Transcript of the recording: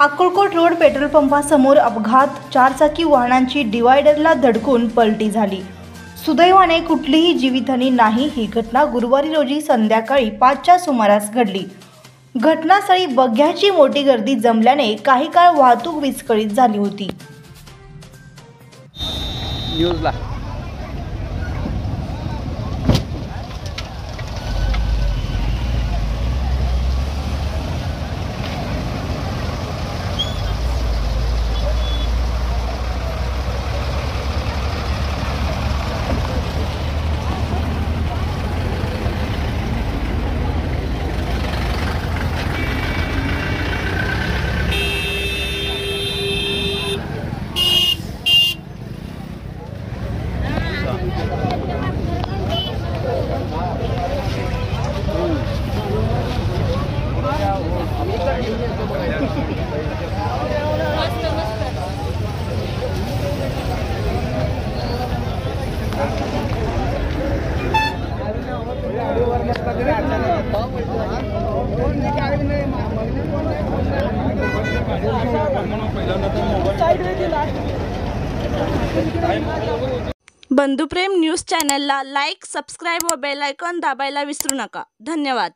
Akkalkot road petrol पंपासमोर अपघात, चारचाकी वाहनांची डिवायडरला धडकून पलटी झाली। सुदैवाने कुठलीही जीवितहानी नाही। ही घटना गुरुवारी रोजी संध्याकाळी 5च्या सुमारास घडली। घटनास्थळी बघ्याची मोठी गर्दी जमल्याने काही काळ वाहतूक विस्कळीत झाली होती। न्यूजला बंधुप्रेम न्यूज चॅनलला लाईक, सबस्क्राइब व बेल आयकॉन दाबायला विसरू नका। धन्यवाद।